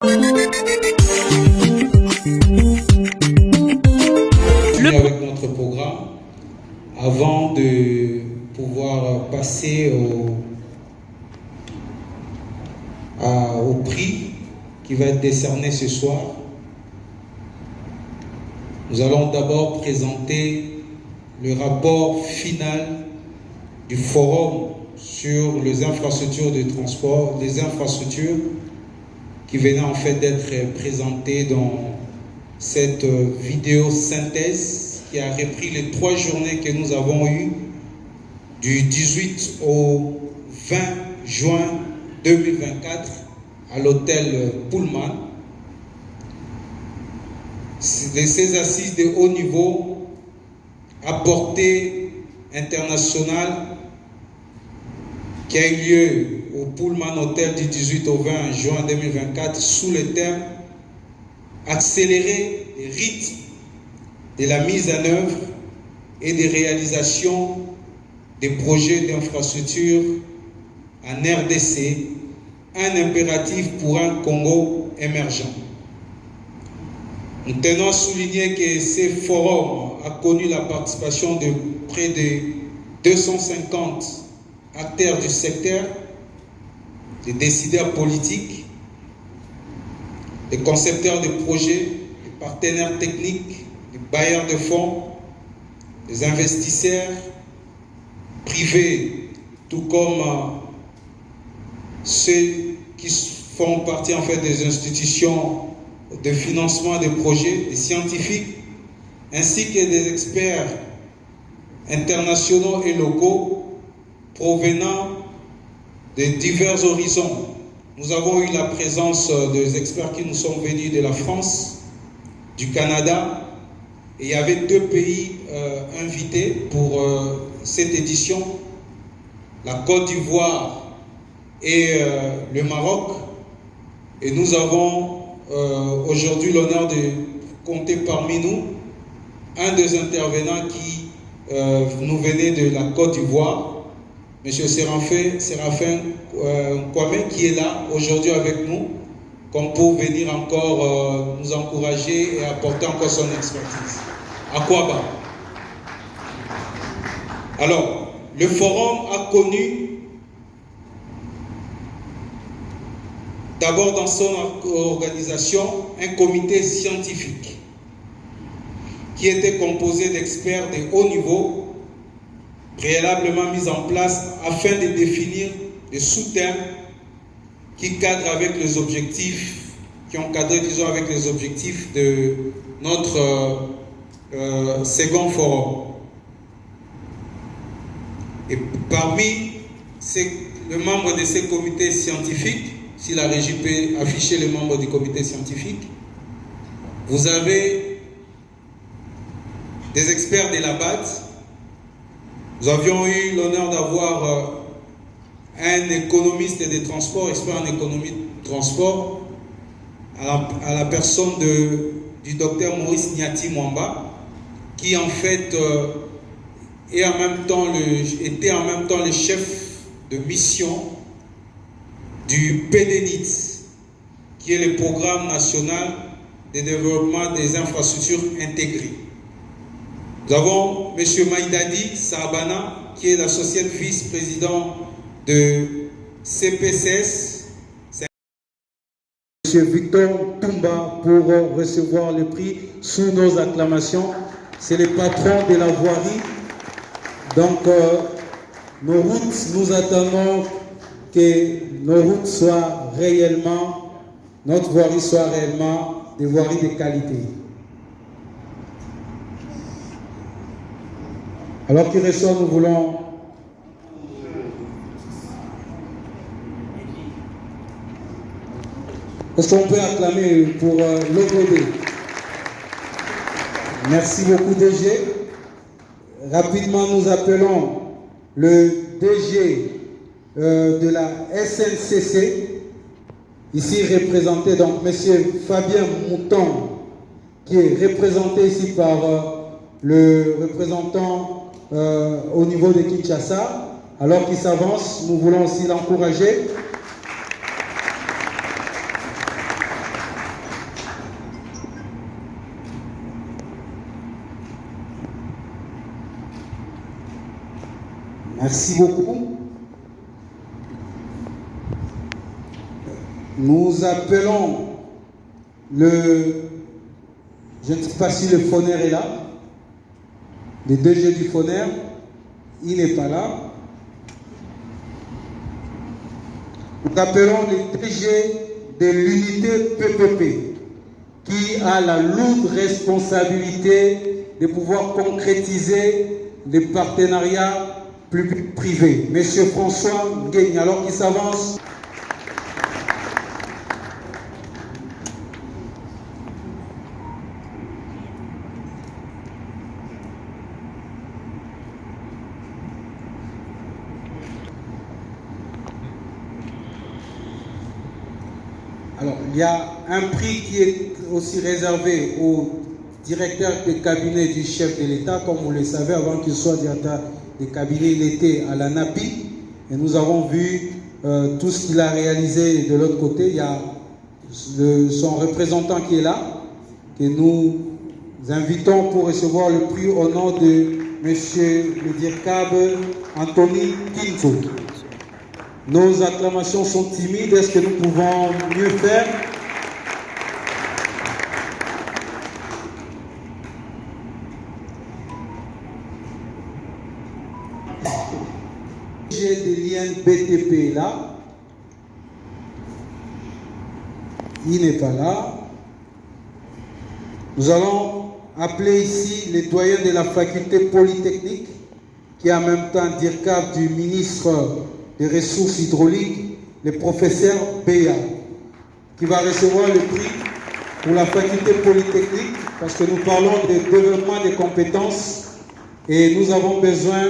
Avec notre programme, avant de pouvoir passer au prix qui va être décerné ce soir, nous allons d'abord présenter le rapport final du forum sur les infrastructures de transport, les infrastructures qui venaient en fait d'être présentées dans cette vidéo synthèse qui a repris les 3 journées que nous avons eues du 18 au 20 juin 2024 à l'hôtel Pullman. Ces assises de haut niveau à portée internationale qui a eu lieu au Pullman Hotel du 18 au 20 juin 2024 sous le thème accélérer les rythmes de la mise en œuvre et des réalisations des projets d'infrastructure en RDC, un impératif pour un Congo émergent. Nous tenons à souligner que ce forum a connu la participation de près de 250 acteurs du secteur, des décideurs politiques, des concepteurs de projets, des partenaires techniques, des bailleurs de fonds, des investisseurs privés, tout comme ceux qui font partie en fait des institutions de financement des projets, des scientifiques, ainsi que des experts internationaux et locaux provenant de divers horizons. Nous avons eu la présence des experts qui nous sont venus de la France, du Canada, et il y avait 2 pays invités pour cette édition, la Côte d'Ivoire et le Maroc. Et nous avons aujourd'hui l'honneur de compter parmi nous un des intervenants qui nous venait de la Côte d'Ivoire, M. Séraphin Kwame, qui est là aujourd'hui avec nous, comme pour venir encore nous encourager et apporter encore son expertise. Akwaba. Alors, le forum a connu d'abord dans son organisation un comité scientifique qui était composé d'experts de haut niveau préalablement mis en place afin de définir des sous-thèmes qui cadrent avec les objectifs, qui ont cadré, disons, avec les objectifs de notre second forum. Et parmi les membres de ces comités scientifiques, si la régie peut afficher les membres du comité scientifique, vous avez des experts de la BAD. Nous avions eu l'honneur d'avoir un économiste des transports, expert en économie de transport, à la personne du docteur Maurice Niati Mwamba, qui en fait était en même temps le chef de mission du PDNIT, qui est le Programme national de développement des infrastructures intégrées. Nous avons M. Maïdadi Saabana, qui est l'associé vice-président de CPCS. M. Victor Toumba pour recevoir le prix sous nos acclamations. C'est le patron de la voirie. Donc, nos routes, nous attendons que nos routes soient réellement, notre voirie soit réellement des voiries de qualité. Alors qu'il ressort, nous voulons est-ce qu'on peut acclamer pour l'OPD? Merci beaucoup DG. Rapidement, nous appelons le DG de la SNCC, ici représenté donc M. Fabien Mouton, qui est représenté ici par le représentant au niveau de Kinshasa. Alors qu'il s'avance, nous voulons aussi l'encourager. Merci beaucoup. Nous appelons le... Je ne sais pas si le Foner est là. Le DG du Foner, il n'est pas là. Nous appelons le DG de l'unité PPP, qui a la lourde responsabilité de pouvoir concrétiser les partenariats public-privé. Monsieur François Nguyen, alors qu'il s'avance. Alors, il y a un prix qui est aussi réservé au directeur de cabinet du chef de l'État. Comme vous le savez, avant qu'il soit directeur de cabinet, il était à la NAPI. Et nous avons vu tout ce qu'il a réalisé de l'autre côté. Il y a son représentant qui est là, que nous invitons pour recevoir le prix au nom de M. le DIRCAB Anthony Kinzo. Nos acclamations sont timides. Est-ce que nous pouvons mieux faire? J'ai des liens BTP là. Il n'est pas là. Nous allons appeler ici les doyens de la faculté polytechnique, qui est en même temps DIRCAB du ministre des ressources hydrauliques, le professeur Béa, qui va recevoir le prix pour la faculté polytechnique, parce que nous parlons de développement des compétences et nous avons besoin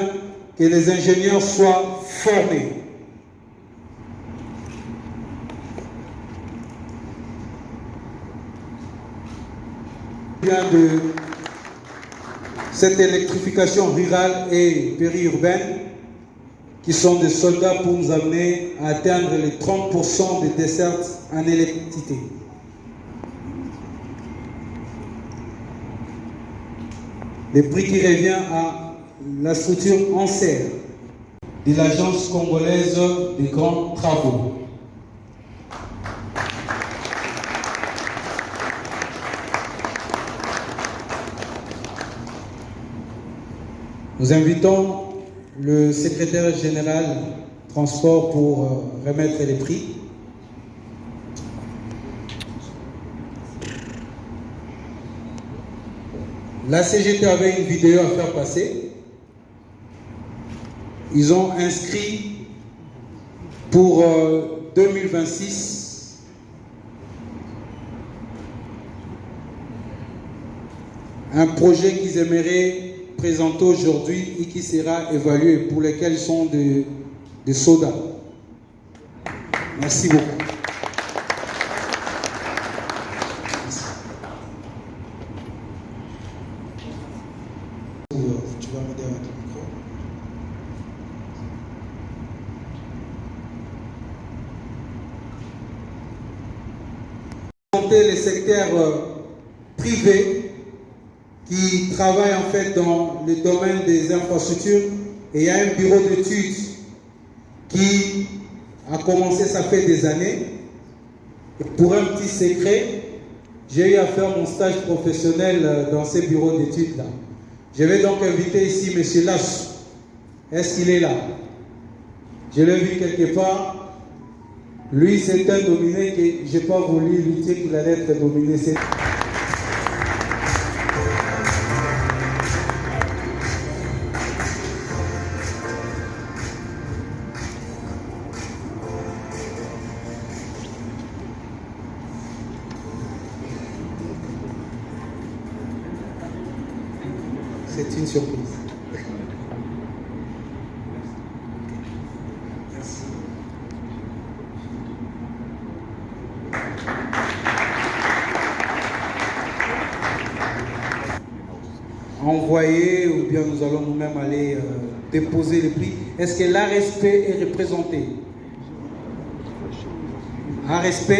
que les ingénieurs soient formés. De cette électrification rurale et périurbaine, qui sont des soldats pour nous amener à atteindre les 30% de dessertes en électricité. Le prix qui revient à la structure ANSER de l'Agence congolaise des grands travaux. Nous invitons le secrétaire général transport pour remettre les prix. La CGT avait une vidéo à faire passer. Ils ont inscrit pour 2026 un projet qu'ils aimeraient présenter aujourd'hui et qui sera évalué, pour lesquels sont des soldats. Merci beaucoup. Tu vas m'aider avec le micro. Les secteurs privés qui travaillent en fait dans le domaine des infrastructures, et il y a un bureau d'études qui a commencé, ça fait des années. Et pour un petit secret, j'ai eu à faire mon stage professionnel dans ces bureaux d'études-là. Je vais donc inviter ici M. Lasso. Est-ce qu'il est là? Je l'ai vu quelque part. Lui, c'est un dominé que je n'ai pas voulu lui dire qu'il allait être dominé. C'est une surprise. Merci. Envoyer, ou bien nous allons nous-mêmes aller déposer les prix. Est-ce que l'ARSP est représenté? ARSP,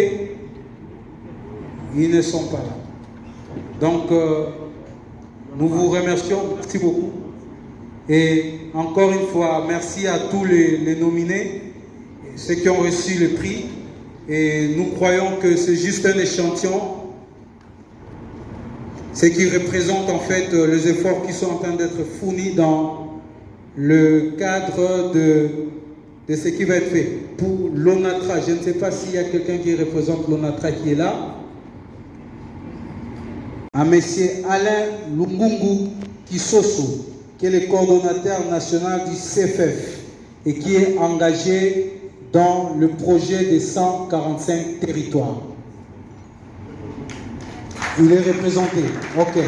ils ne sont pas là. Donc, nous vous remercions. Merci beaucoup. Et encore une fois, merci à tous les nominés, ceux qui ont reçu le prix. Et nous croyons que c'est juste un échantillon, ce qui représente en fait les efforts qui sont en train d'être fournis dans le cadre de ce qui va être fait pour l'ONATRA. Je ne sais pas s'il y a quelqu'un qui représente l'ONATRA qui est là. À M. Alain Lungungu Kisoso, qui est le coordonnateur national du CFF et qui est engagé dans le projet des 145 territoires. Il est représenté. OK.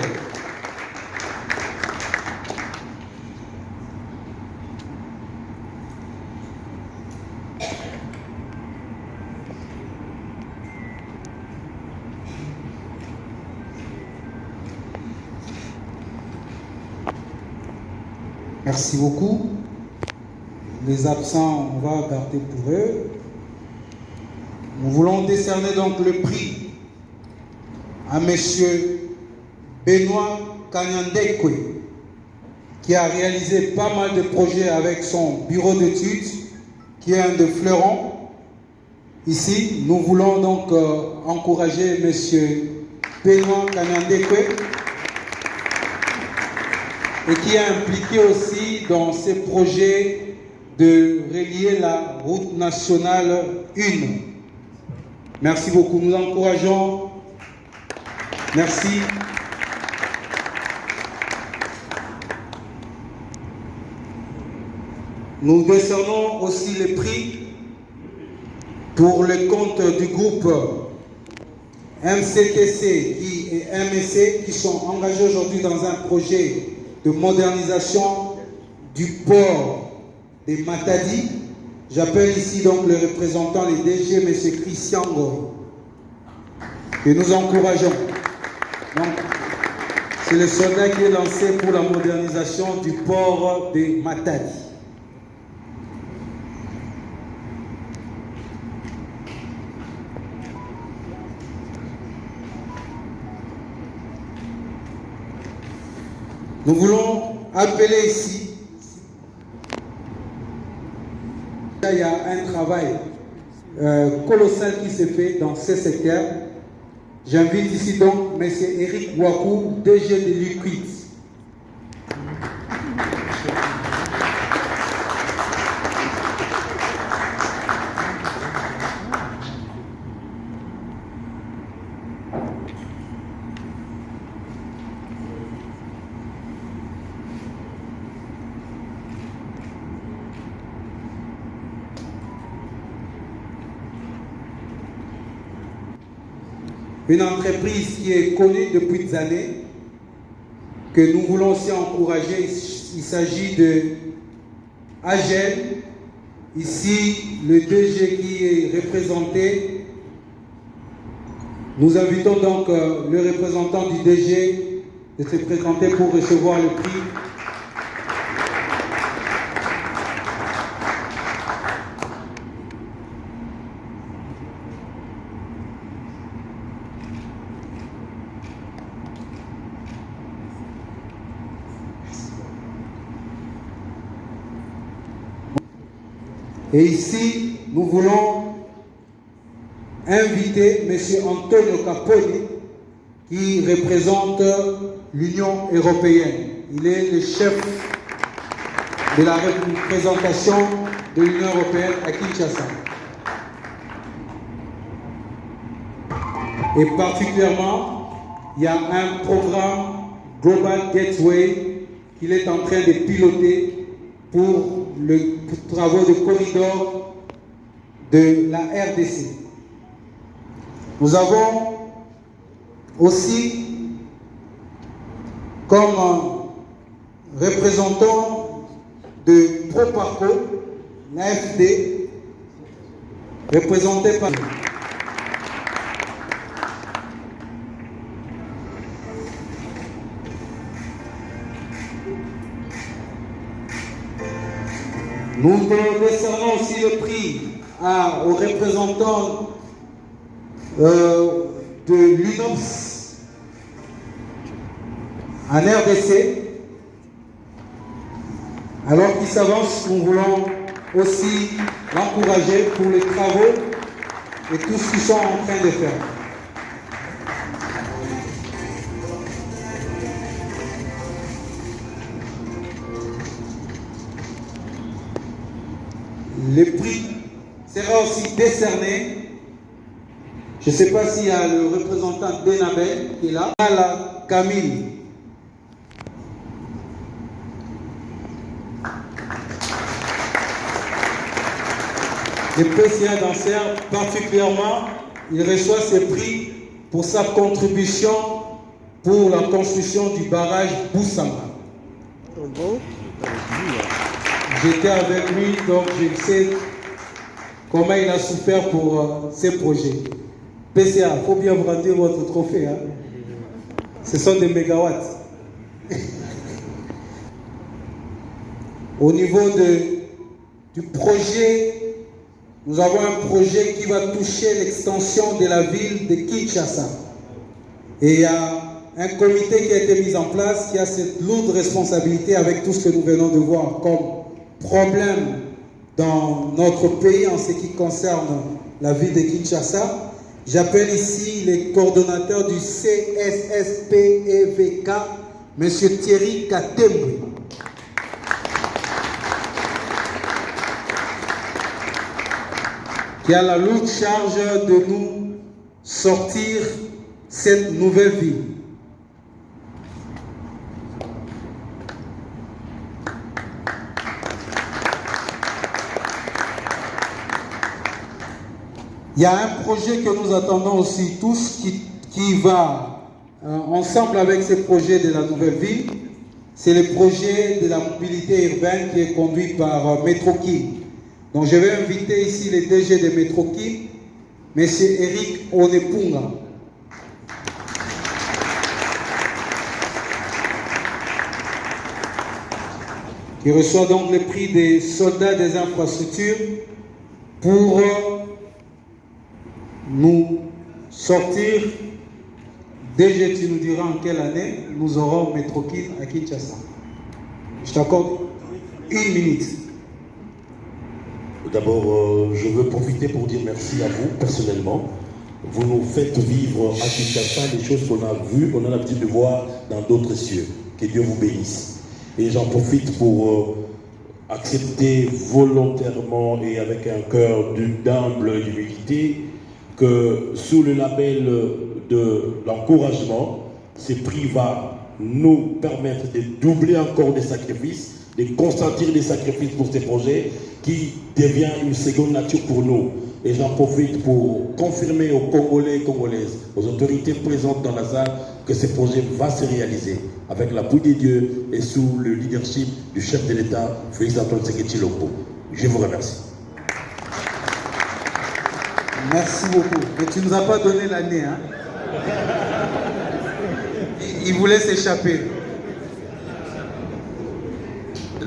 Merci beaucoup. Les absents, on va garder pour eux. Nous voulons décerner donc le prix à M. Benoît Kanyandekwe, qui a réalisé pas mal de projets avec son bureau d'études, qui est un de fleurons. Ici, nous voulons donc encourager M. Benoît Kanyandekwe, et qui est impliqué aussi dans ces projets de relier la route nationale 1. Merci beaucoup, nous encourageons. Merci. Nous décernons aussi les prix pour le compte du groupe MCTC et MSC qui sont engagés aujourd'hui dans un projet de modernisation du port des Matadi. J'appelle ici donc le représentant, les DG, M. Christian Goy, que nous encourageons. Donc, c'est le soldat qui est lancé pour la modernisation du port des Matadi. Nous voulons appeler ici. Il y a un travail colossal qui se fait dans ce secteur. J'invite ici donc M. Eric Wakou, DG de Liquid. Une entreprise qui est connue depuis des années, que nous voulons aussi encourager. Il s'agit de AGEL. Ici, le DG qui est représenté. Nous invitons donc le représentant du DG de se présenter pour recevoir le prix. Et ici, nous voulons inviter M. Antonio Caponi, qui représente l'Union européenne. Il est le chef de la représentation de l'Union européenne à Kinshasa. Et particulièrement, il y a un programme Global Gateway qu'il est en train de piloter pour les travaux de corridor de la RDC. Nous avons aussi comme représentant de Proparco, l'AFD, représenté par nous décernons aussi le prix aux représentants de l'UNOPS en RDC. Alors qu'il s'avance, nous voulons aussi l'encourager pour les travaux et tout ce qu'ils sont en train de faire. Le prix sera aussi décerné. Je ne sais pas s'il y a le représentant d'Enabel qui est là. La Camille. Le PCA d'Anser, particulièrement, il reçoit ce prix pour sa contribution pour la construction du barrage Boussama. J'étais avec lui, donc je sais comment il a souffert pour ces projets. PCA, il faut bien vous rendre votre trophée. Hein? Ce sont des mégawatts. Au niveau du projet, nous avons un projet qui va toucher l'extension de la ville de Kinshasa. Et il y a un comité qui a été mis en place qui a cette lourde responsabilité avec tout ce que nous venons de voir comme problème dans notre pays en ce qui concerne la ville de Kinshasa. J'appelle ici les coordonnateurs du CSSPEVK, M. Thierry Katembe. Qui a la lourde charge de nous sortir cette nouvelle ville. Il y a un projet que nous attendons aussi tous qui va ensemble avec ce projet de la nouvelle ville. C'est le projet de la mobilité urbaine qui est conduit par Metrokim. Donc je vais inviter ici les DG de Metrokim, M. Eric Onepunga. Qui reçoit donc le prix des soldats des infrastructures pour nous sortir. DG, tu nous diras en quelle année nous aurons Metrokim à Kinshasa. Je t'accorde 1 minute. D'abord, je veux profiter pour dire merci à vous personnellement. Vous nous faites vivre à Kinshasa des choses qu'on a vues, qu'on a l'habitude de voir dans d'autres cieux. Que Dieu vous bénisse. Et j'en profite pour accepter volontairement et avec un cœur d'humble humilité que sous le label de l'encouragement, ce prix va nous permettre de doubler encore des sacrifices, de consentir des sacrifices pour ces projets qui devient une seconde nature pour nous. Et j'en profite pour confirmer aux Congolais et Congolaises, aux autorités présentes dans la salle, que ce projet va se réaliser avec l'appui des dieux et sous le leadership du chef de l'État, Félix Antoine Tshisekedi Tshilombo. Je vous remercie. Merci beaucoup. Mais tu ne nous as pas donné l'année. Hein? Il voulait s'échapper.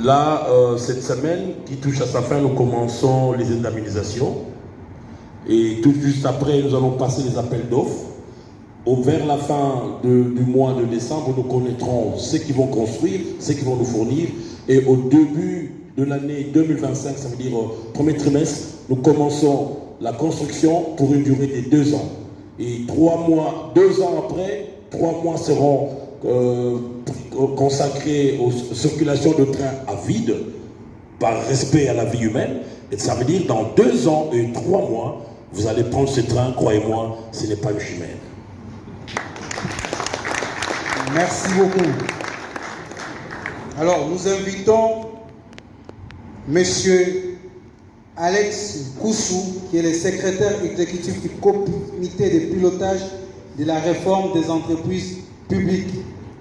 Là, cette semaine qui touche à sa fin, nous commençons les indemnisations. Et tout juste après, nous allons passer les appels d'offres. Vers la fin du mois de décembre, nous connaîtrons ceux qui vont construire, ceux qui vont nous fournir. Et au début de l'année 2025, ça veut dire premier trimestre, nous commençons la construction pour une durée de 2 ans. Et 2 ans après, 3 mois seront consacrés aux circulations de trains à vide, par respect à la vie humaine. Et ça veut dire dans 2 ans et 3 mois, vous allez prendre ce train, croyez-moi, ce n'est pas une chimère. Merci beaucoup. Alors, nous invitons Monsieur Alex Koussou, qui est le secrétaire exécutif du comité de pilotage de la réforme des entreprises publiques,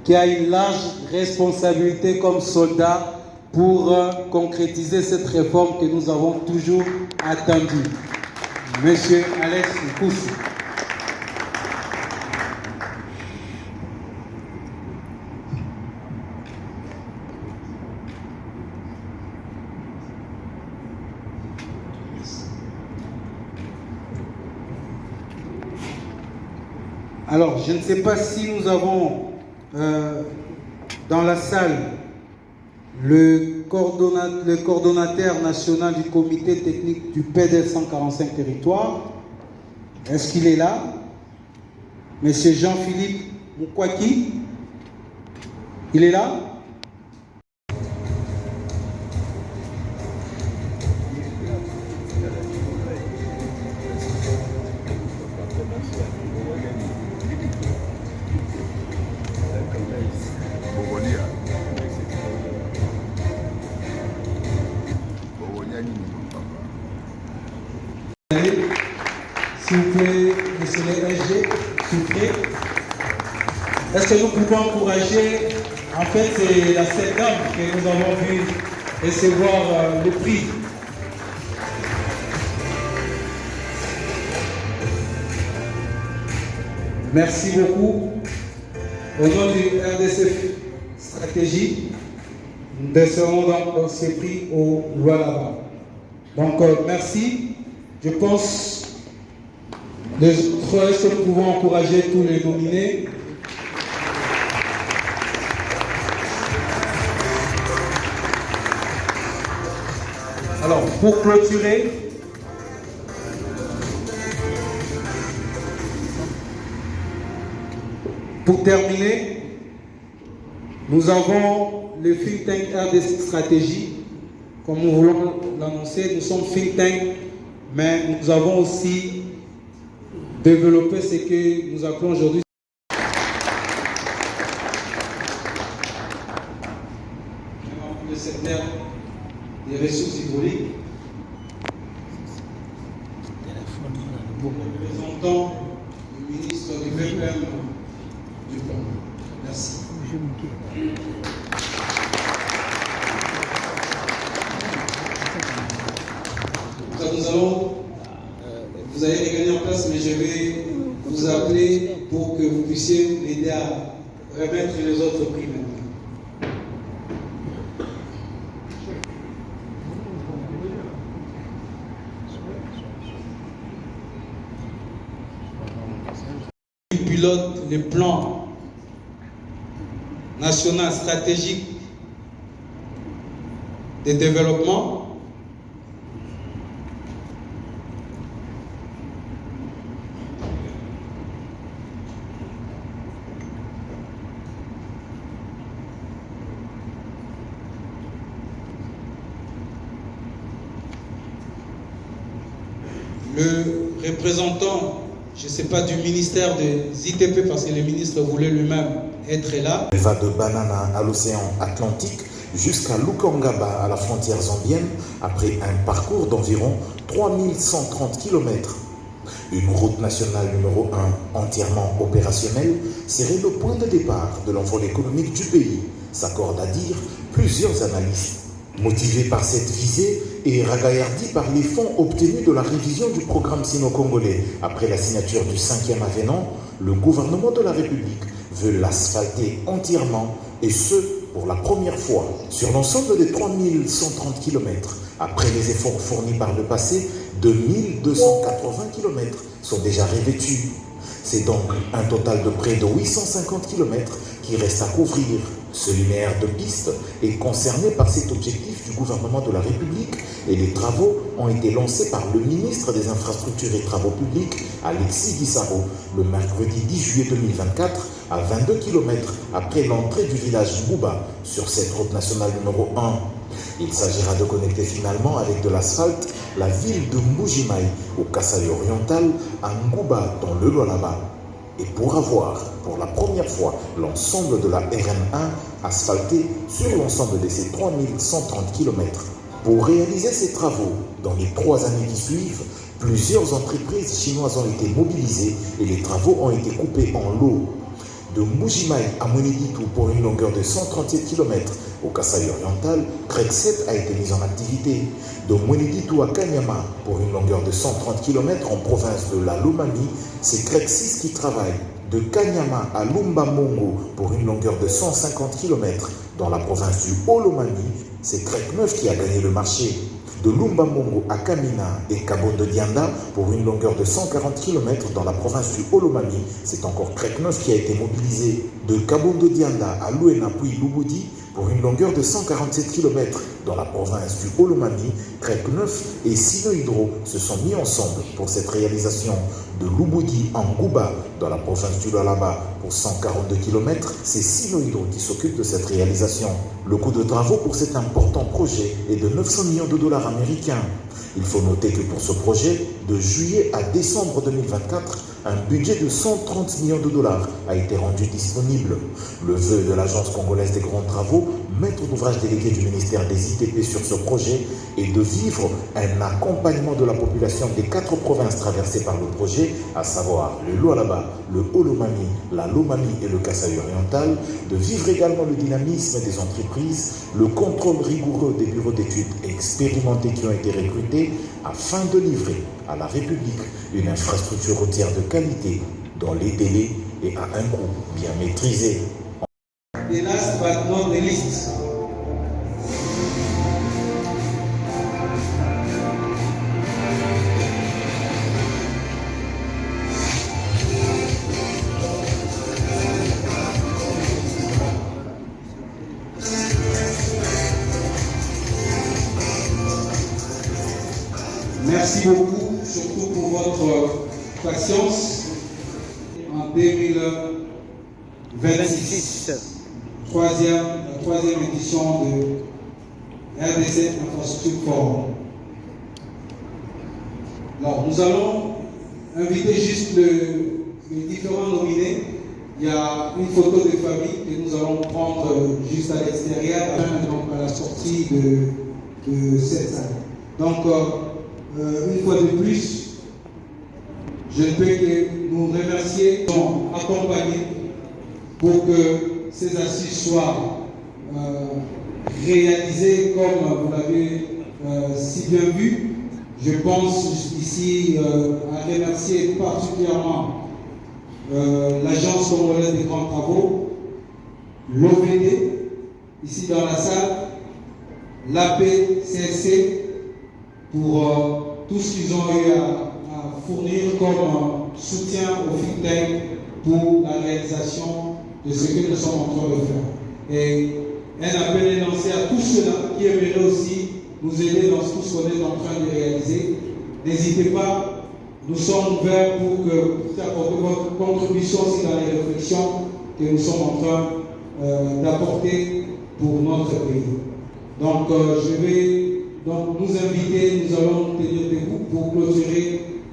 qui a une large responsabilité comme soldat pour concrétiser cette réforme que nous avons toujours attendue. Monsieur Alex Koussou. Alors, je ne sais pas si nous avons dans la salle le coordonnateur national du comité technique du PDS 145 territoires. Est-ce qu'il est là? Monsieur Jean-Philippe Moukwaki, il est là? S'il vous plaît, monsieur le SG, s'il vous plaît. Est-ce que nous pouvons encourager, en fait, c'est la seule dame que nous avons vu recevoir le prix. Merci beaucoup. Au nom du RDC Stratégie, nous décernons donc ce prix au Lualaba. Donc, merci. Je pense que nous pouvons encourager tous les nominés. Alors, pour clôturer, pour terminer, nous avons le think tank RDC Stratégie. Comme nous voulons l'annoncer, nous sommes think tank, mais nous avons aussi développé ce que nous appelons aujourd'hui le secteur des ressources hydrauliques. Nous représentons le ministre du VPM du plan. Merci. Nous allons, vous allez regagner en place, mais je vais vous appeler pour que vous puissiez m'aider à remettre les autres prix maintenant. Pilote les plans national stratégique de développement. Le représentant, je ne sais pas, du ministère des ITP, parce que le ministre voulait lui-même être là. Elle va de Banana à l'océan Atlantique jusqu'à Lukangaba à la frontière zambienne après un parcours d'environ 3130 km. Une route nationale numéro 1 entièrement opérationnelle serait le point de départ de l'envol économique du pays, s'accordent à dire plusieurs analystes. Motivé par cette visée et ragaillardi par les fonds obtenus de la révision du programme sino-congolais après la signature du 5e avenant, le gouvernement de la République veut l'asphalter entièrement, et ce, pour la première fois, sur l'ensemble des 3130 km. Après les efforts fournis par le passé, 2280 km sont déjà revêtus. C'est donc un total de près de 850 km qui reste à couvrir. Ce linéaire de piste est concerné par cet objectif du gouvernement de la République et les travaux ont été lancés par le ministre des Infrastructures et Travaux Publics, Alexis Guissaro, le mercredi 10 juillet 2024, à 22 km après l'entrée du village Ngouba sur cette route nationale numéro 1. Il s'agira de connecter finalement avec de l'asphalte la ville de Mbujimaï au Kasaï oriental à Ngouba dans le Lualaba. Et pour avoir, pour la première fois, l'ensemble de la RN1 asphaltée sur l'ensemble de ces 3130 km. Pour réaliser ces travaux, dans les 3 années qui suivent, plusieurs entreprises chinoises ont été mobilisées et les travaux ont été coupés en lots. De Mbujimaï à Mweneditu pour une longueur de 137 km au Kasaï oriental, CREC 7 a été mise en activité. De Mweneditu à Kanyama pour une longueur de 130 km en province de la Lomami, c'est CREC 6 qui travaille. De Kanyama à Lumbamongo pour une longueur de 150 km dans la province du Haut-Lomami, c'est CREC 9 qui a gagné le marché. De Lumbamongo à Kamina et Kabondo Dianda pour une longueur de 140 km dans la province du Haut-Lomami, c'est encore CREC 9 qui a été mobilisé. De Kabondo Dianda à Luena puis Lubudi pour une longueur de 147 km dans la province du Olomami. Crêpe Neuf et Sino Hydro se sont mis ensemble pour cette réalisation. De Lubudi en Gouba dans la province du Lualaba pour 142 km, c'est Sino Hydro qui s'occupe de cette réalisation. Le coût de travaux pour cet important projet est de 900 millions de dollars américains. Il faut noter que pour ce projet, de juillet à décembre 2024, un budget de 130 millions de dollars a été rendu disponible. Le vœu de l'Agence congolaise des grands travaux, maître d'ouvrage délégué du ministère des ITP sur ce projet, est de vivre un accompagnement de la population des 4 provinces traversées par le projet, à savoir le Lualaba, le Olomami, la Lomami et le Kasaï oriental, de vivre également le dynamisme des entreprises, le contrôle rigoureux des bureaux d'études expérimentés qui ont été recrutés afin de livrer à la République une infrastructure routière de qualité dans les délais et à un coût bien maîtrisé. Et last but not the least, merci beaucoup, surtout pour votre patience. En 2026, la troisième édition de RDC Infrastructure Forum. Alors, nous allons inviter juste les différents nominés. Il y a une photo de famille que nous allons prendre juste à l'extérieur, donc à la sortie de cette salle. Donc, une fois de plus, je ne peux que nous remercier, accompagner pour que ces assises soient réalisées comme vous l'avez si bien vu. Je pense ici à remercier particulièrement l'Agence congolaise des grands travaux, l'OVD, ici dans la salle, l'APCC, pour tout ce qu'ils ont eu à fournir comme soutien au think tank pour la réalisation de ce que nous sommes en train de faire. Et un appel est lancé à tous ceux-là qui aimeraient aussi nous aider dans tout ce qu'on est en train de réaliser. N'hésitez pas, nous sommes ouverts pour apporter votre contribution aussi dans les réflexions que nous sommes en train d'apporter pour notre pays. Donc je vais nous inviter, nous allons tenir debout pour clôturer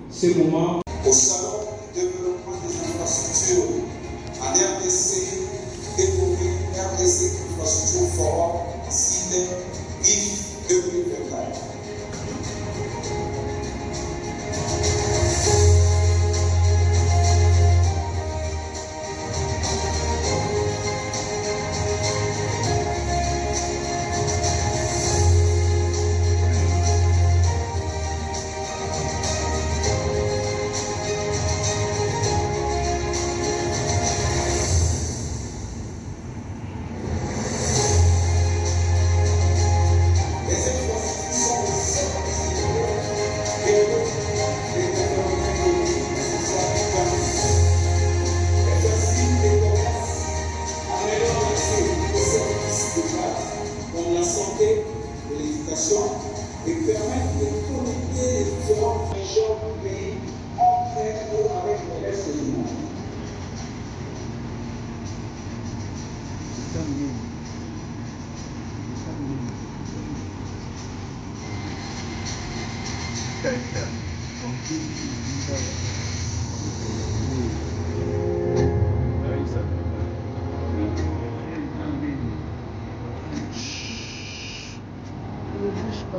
ce moment. Au Salon de développement des infrastructures en RDC, découvrir RDC Infrastructure Forum, site IF 2024. Et permettre de connecter les différentes régions du pays entre elles et avec le reste du monde.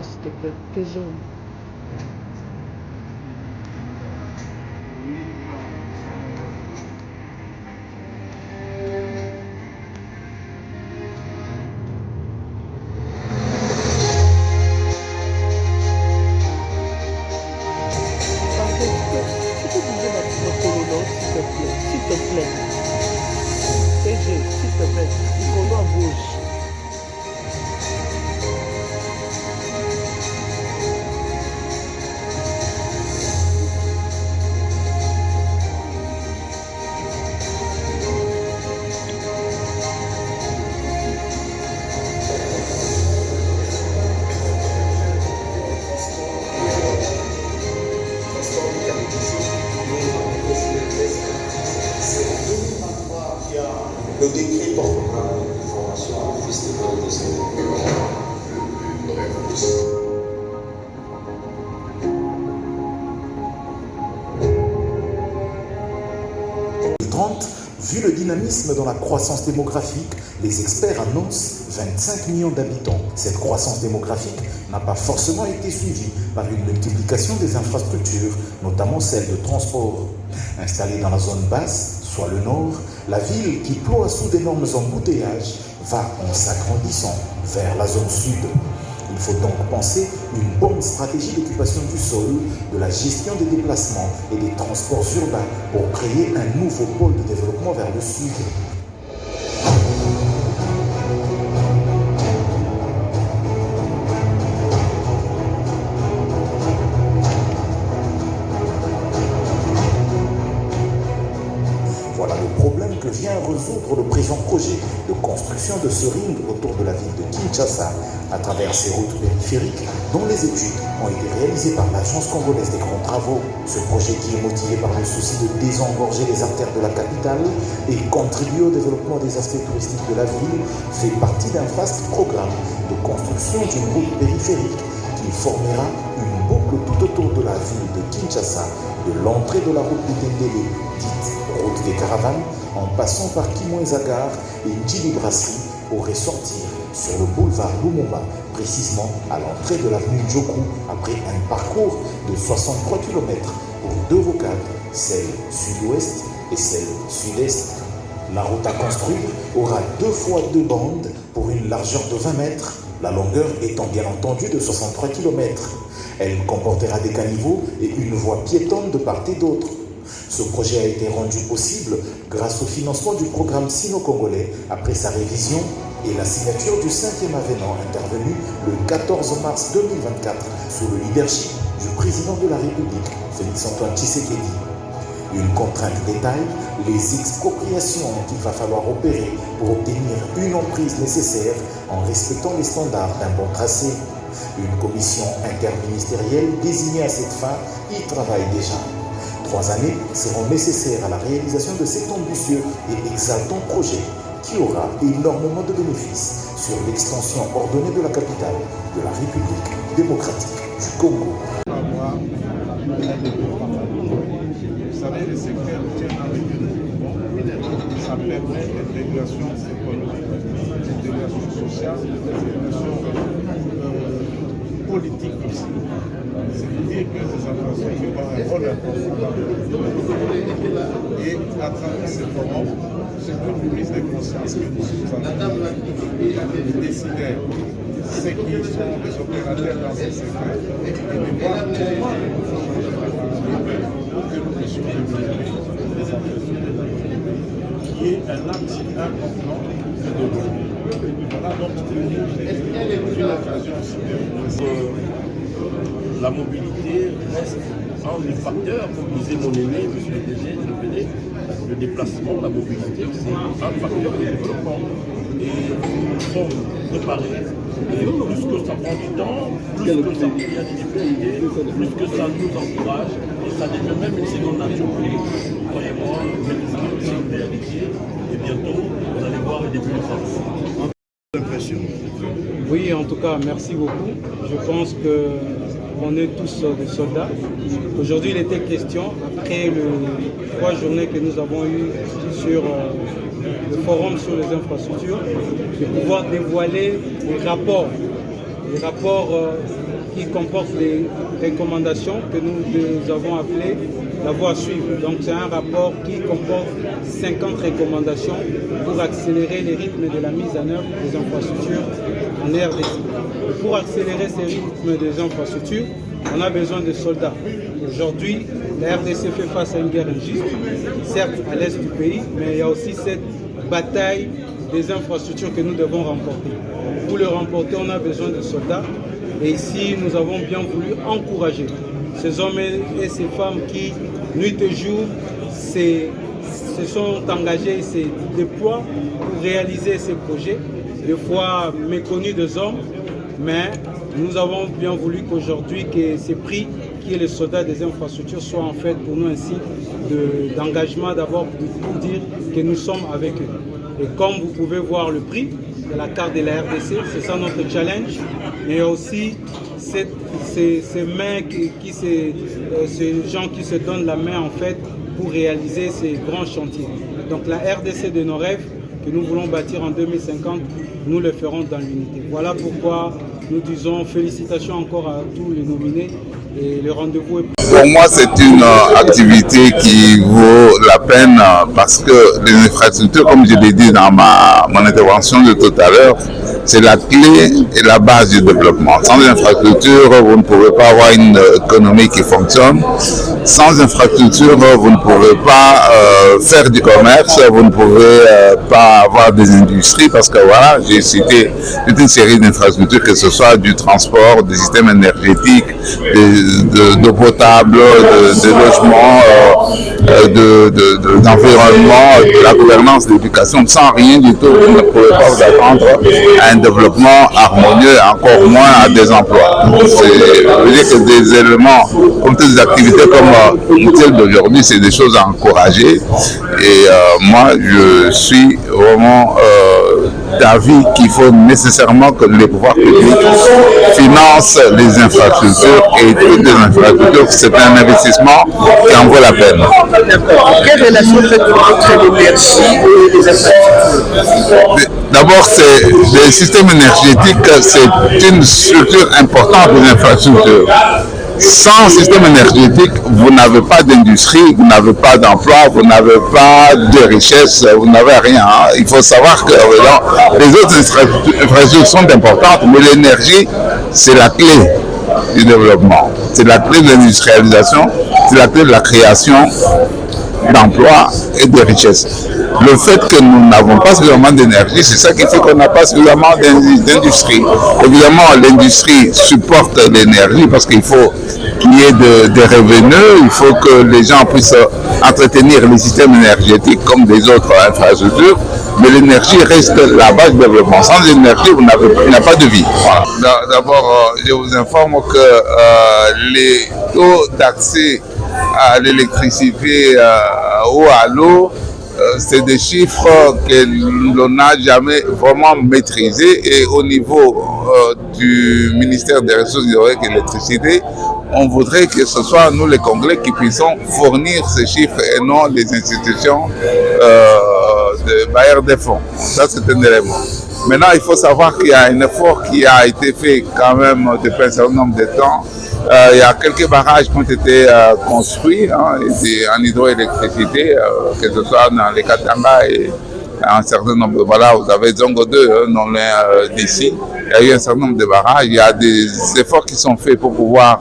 S'il te plaît, tes zones. S'il te plaît. CG, s'il te plaît. Nicolas à gauche. Le décret portera information à l'Office de validation des paiements. Vu le dynamisme dans la croissance démographique, les experts annoncent 25 millions d'habitants. Cette croissance démographique n'a pas forcément été suivie par une multiplication des infrastructures, notamment celles de transport. Installée dans la zone basse, soit le nord, la ville qui ploie sous d'énormes embouteillages va en s'agrandissant vers la zone sud. Il faut donc penser une bonne stratégie d'occupation du sol, de la gestion des déplacements et des transports urbains pour créer un nouveau pôle de développement vers le sud. Voilà le problème que vient résoudre le présent projet de construction de ce ring autour de la ville de Kinshasa à travers ces routes périphériques dont les études ont été réalisées par l'Agence congolaise des grands travaux. Ce projet qui est motivé par le souci de désengorger les artères de la capitale et contribuer au développement des aspects touristiques de la ville fait partie d'un vaste programme de construction d'une route périphérique qui formera une boucle tout autour de la ville de Kinshasa, de l'entrée de la route de Tendele, dite route des caravanes, en passant par Kimwenzagare et Njili Brasserie pour ressortir sur le boulevard Lumumba, précisément à l'entrée de l'avenue Njoku, après un parcours de 63 km pour deux rocades, celle sud-ouest et celle sud-est. La route à construire aura 2 fois 2 bandes pour une largeur de 20 mètres, la longueur étant bien entendu de 63 km. Elle comportera des caniveaux et une voie piétonne de part et d'autre. Ce projet a été rendu possible grâce au financement du programme sino-congolais après sa révision et la signature du 5e avenant intervenu le 14 mars 2024 sous le leadership du président de la République, Félix-Antoine Tshisekedi. Une contrainte détaille les expropriations qu'il va falloir opérer pour obtenir une emprise nécessaire en respectant les standards d'un bon tracé. Une commission interministérielle désignée à cette fin y travaille déjà. 3 années seront nécessaires à la réalisation de cet ambitieux et exaltant projet qui aura énormément de bénéfices sur l'extension ordonnée de la capitale de la République démocratique du Congo. Vous savez, le secteur tient avec ça permet l'intégration économique, l'intégration sociale, l'intégration politique aussi. C'est-à-dire que les infrastructures ont un rôle important dans le développement. Et à travers ce forum, c'est une prise de conscience que nous avons décidé, ceux qui sont les opérateurs dans ce secteur, et de voir comment que nous puissions développer des infrastructures, qui est un axe important de développement. Voilà donc une occasion aussi la mobilité reste un des facteurs, comme disait mon aîné, M. le DG, le déplacement, la mobilité, c'est un facteur de développement. Et nous sommes préparés, et plus que ça prend du temps, plus que ça il y a des difficultés, plus que ça nous encourage, et ça devient même une seconde nature pour nous. Croyez-moi, c'est une réalité, et bientôt, vous allez voir les débuts de France. Impression. Oui, en tout cas, merci beaucoup. Je pense qu'on est tous des soldats. Aujourd'hui, il était question, après les 3 journées que nous avons eues sur le forum sur les infrastructures, de pouvoir dévoiler les rapports qui comportent les recommandations que nous avons appelées la voie à suivre. Donc c'est un rapport qui comporte 50 recommandations pour accélérer les rythmes de la mise en œuvre des infrastructures en RDC. Et pour accélérer ces rythmes des infrastructures, on a besoin de soldats. Aujourd'hui, la RDC fait face à une guerre injuste, certes à l'est du pays, mais il y a aussi cette bataille des infrastructures que nous devons remporter. Pour le remporter, on a besoin de soldats. Et ici, nous avons bien voulu encourager ces hommes et ces femmes qui, nuit et jour, se sont engagés et se déploient pour réaliser ces projets, des fois méconnus des hommes, mais nous avons bien voulu qu'aujourd'hui, que ces prix qui est le soldat des infrastructures, soit en fait pour nous un signe d'engagement d'abord pour dire que nous sommes avec eux. Et comme vous pouvez voir le prix de la carte de la RDC, c'est ça notre challenge. Mais aussi ces mains, ces gens qui se donnent la main en fait pour réaliser ces grands chantiers. Donc la RDC de nos rêves que nous voulons bâtir en 2050, nous le ferons dans l'unité. Voilà pourquoi nous disons félicitations encore à tous les nominés et le rendez-vous est... Pour moi, c'est une activité qui vaut la peine parce que les infrastructures, comme je l'ai dit dans mon intervention de tout à l'heure, c'est la clé et la base du développement. Sans infrastructure, vous ne pouvez pas avoir une économie qui fonctionne. Sans infrastructure, vous ne pouvez pas faire du commerce, vous ne pouvez pas avoir des industries parce que voilà, j'ai cité toute une série d'infrastructures, que ce soit du transport, des systèmes énergétiques, d'eau potable, de logement, d'environnement, de la gouvernance, de l'éducation. Sans rien du tout, vous ne pouvez pas vous attendre à un développement harmonieux, encore moins à des emplois. Je veux dire que des éléments comme toutes les activités comme celle d'aujourd'hui, c'est des choses à encourager. Et moi, je suis vraiment d'avis qu'il faut nécessairement que les pouvoirs publics financent les infrastructures, et toutes les infrastructures, c'est un investissement qui en vaut la peine. Quelle relation faites-vous entre l'énergie et les infrastructures? D'abord, le système énergétique, c'est une structure importante des infrastructures. Sans système énergétique, vous n'avez pas d'industrie, vous n'avez pas d'emploi, vous n'avez pas de richesse, vous n'avez rien. Il faut savoir que les autres infrastructures sont importantes, mais l'énergie, c'est la clé du développement. C'est la clé de l'industrialisation, c'est la clé de la création d'emplois et de richesses. Le fait que nous n'avons pas suffisamment d'énergie, c'est ça qui fait qu'on n'a pas suffisamment d'industrie. Évidemment, l'industrie supporte l'énergie parce qu'il faut qu'il y ait des revenus, il faut que les gens puissent entretenir les systèmes énergétiques comme des autres infrastructures, mais l'énergie reste la base du développement. Sans énergie, il n'y a pas de vie. Voilà. D'abord, je vous informe que les taux d'accès à l'électricité ou à l'eau, c'est des chiffres que l'on n'a jamais vraiment maîtrisés, et au niveau du ministère des Ressources hydrauliques et de l'électricité, on voudrait que ce soit nous les Congolais qui puissions fournir ces chiffres et non les institutions de bailleurs de fonds. Ça, c'est un élément. Maintenant, il faut savoir qu'il y a un effort qui a été fait quand même depuis un certain nombre de temps. Il y a quelques barrages qui ont été construits en hydroélectricité, que ce soit dans les Katanga et un certain nombre. Voilà, vous avez Zongo 2, non loin d'ici. Il y a eu un certain nombre de barrages. Il y a des efforts qui sont faits pour pouvoir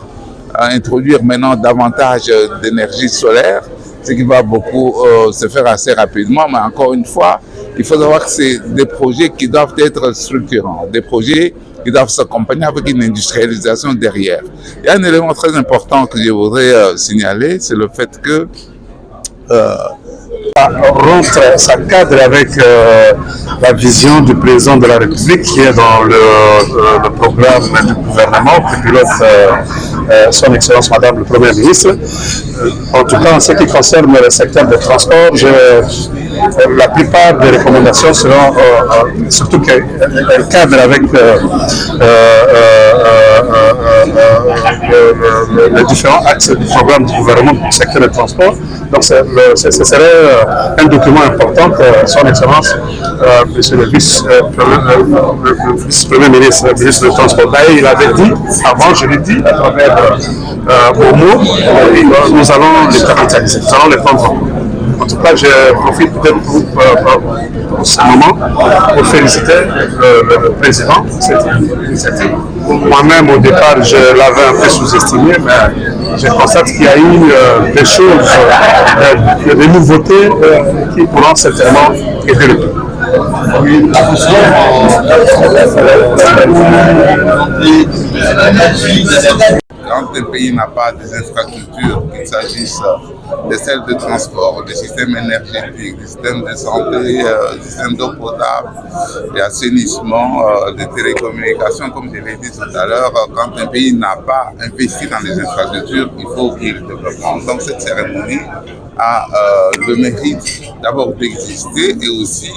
introduire maintenant davantage d'énergie solaire, ce qui va beaucoup se faire assez rapidement. Mais encore une fois, il faut savoir que c'est des projets qui doivent être structurants, des projets qui doivent s'accompagner avec une industrialisation derrière. Il y a un élément très important que je voudrais signaler, c'est le fait que ça cadre avec la vision du président de la République qui est dans le programme du gouvernement qui pilote son Excellence Madame le Premier ministre. En tout cas, en ce qui concerne le secteur des transports, la plupart des recommandations seront, surtout qu'elles cadrent avec les différents axes du programme du gouvernement du secteur des transports. Donc ce serait un document important que son Excellence, Monsieur le vice-premier ministre, le ministre du Transport, il avait dit, avant je l'ai dit, à travers Momo, nous allons les capitaliser, nous allons les prendre en compte. En tout cas, je profite peut-être pour ce moment pour féliciter le président de cette initiative. Moi-même, au départ, je l'avais un peu sous-estimé, mais je constate qu'il y a eu des choses, des nouveautés qui pourront certainement aider le peuple. quand un pays n'a pas des infrastructures, qu'il s'agisse de celles de transport, des systèmes énergétiques, des systèmes de santé, des systèmes d'eau potable, et assainissement, des télécommunications, comme je l'ai dit tout à l'heure, quand un pays n'a pas investi dans les infrastructures, il faut qu'il développe. Donc cette cérémonie a le mérite d'abord d'exister et aussi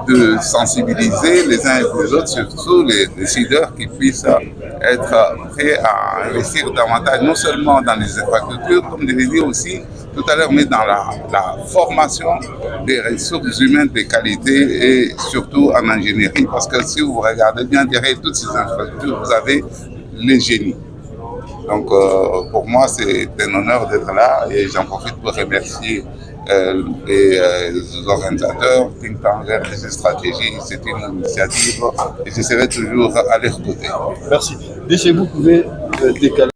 de sensibiliser les uns et les autres, surtout les décideurs qui puissent être prêts à investir davantage, non seulement dans les infrastructures, comme je l'ai dit aussi tout à l'heure, mais dans la formation des ressources humaines de qualité et surtout en ingénierie. Parce que si vous regardez bien derrière toutes ces infrastructures, vous avez les génies. Donc pour moi, c'est un honneur d'être là et j'en profite pour remercier les organisateurs, Think Tank RDC Stratégie. C'est une initiative et je serai toujours à leur côté. Merci. Dès chez vous, vous pouvez décaler.